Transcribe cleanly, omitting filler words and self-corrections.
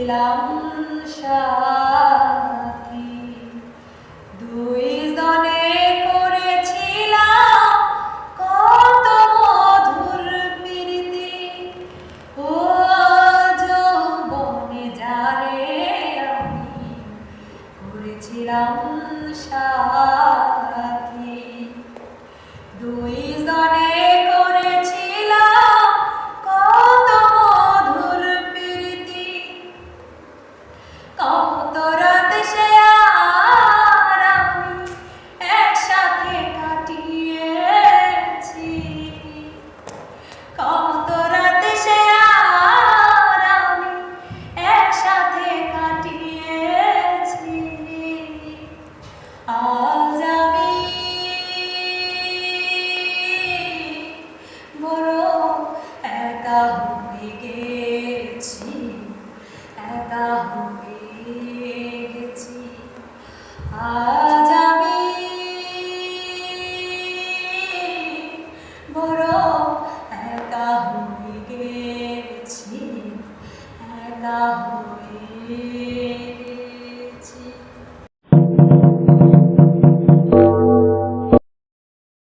ছিলাম সাথী, দুইজনে করেছিলাম কত মধুর প্রীতি। ও যৌবনে যারে আমি করেছিলাম সাথী, দুইজনে করেছিলাম কত মধুর প্রীতি। কত রাত সে আর আমি একসাথে কাটিয়েছি, কত রাত সে আর আমি একসাথে কাটিয়েছি। আজ আমি বড় একা হয়ে গেছি, একা হয়ে গেছি। আজ আমি বড় একা হয়ে গেছি, একা হয়ে গেছি।